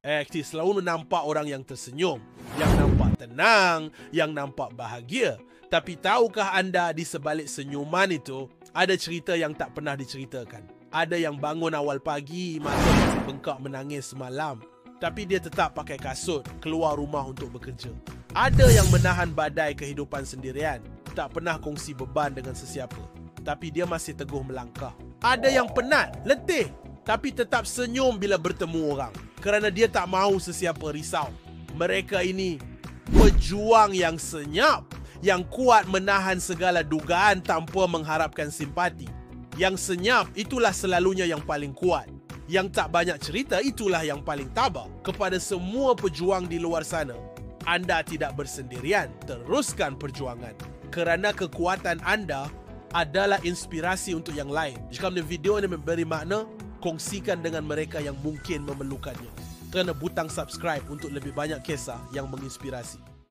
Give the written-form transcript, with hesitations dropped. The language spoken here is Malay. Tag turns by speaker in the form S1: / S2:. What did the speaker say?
S1: Selalu nampak orang yang tersenyum, yang nampak tenang, yang nampak bahagia. Tapi tahukah anda di sebalik senyuman itu, ada cerita yang tak pernah diceritakan. Ada yang bangun awal pagi, mata masih bengkak menangis semalam. Tapi dia tetap pakai kasut, keluar rumah untuk bekerja. Ada yang menahan badai kehidupan sendirian, tak pernah kongsi beban dengan sesiapa. Tapi dia masih teguh melangkah. Ada yang penat, letih, tapi tetap senyum bila bertemu orang. Kerana dia tak mahu sesiapa risau. Mereka ini pejuang yang senyap, yang kuat menahan segala dugaan tanpa mengharapkan simpati. Yang senyap itulah selalunya yang paling kuat. Yang tak banyak cerita itulah yang paling tabah. Kepada semua pejuang di luar sana, anda tidak bersendirian. Teruskan perjuangan. Kerana kekuatan anda adalah inspirasi untuk yang lain. Jika video ini memberi makna, kongsikan dengan mereka yang mungkin memerlukannya. Kena butang subscribe untuk lebih banyak kisah yang menginspirasi.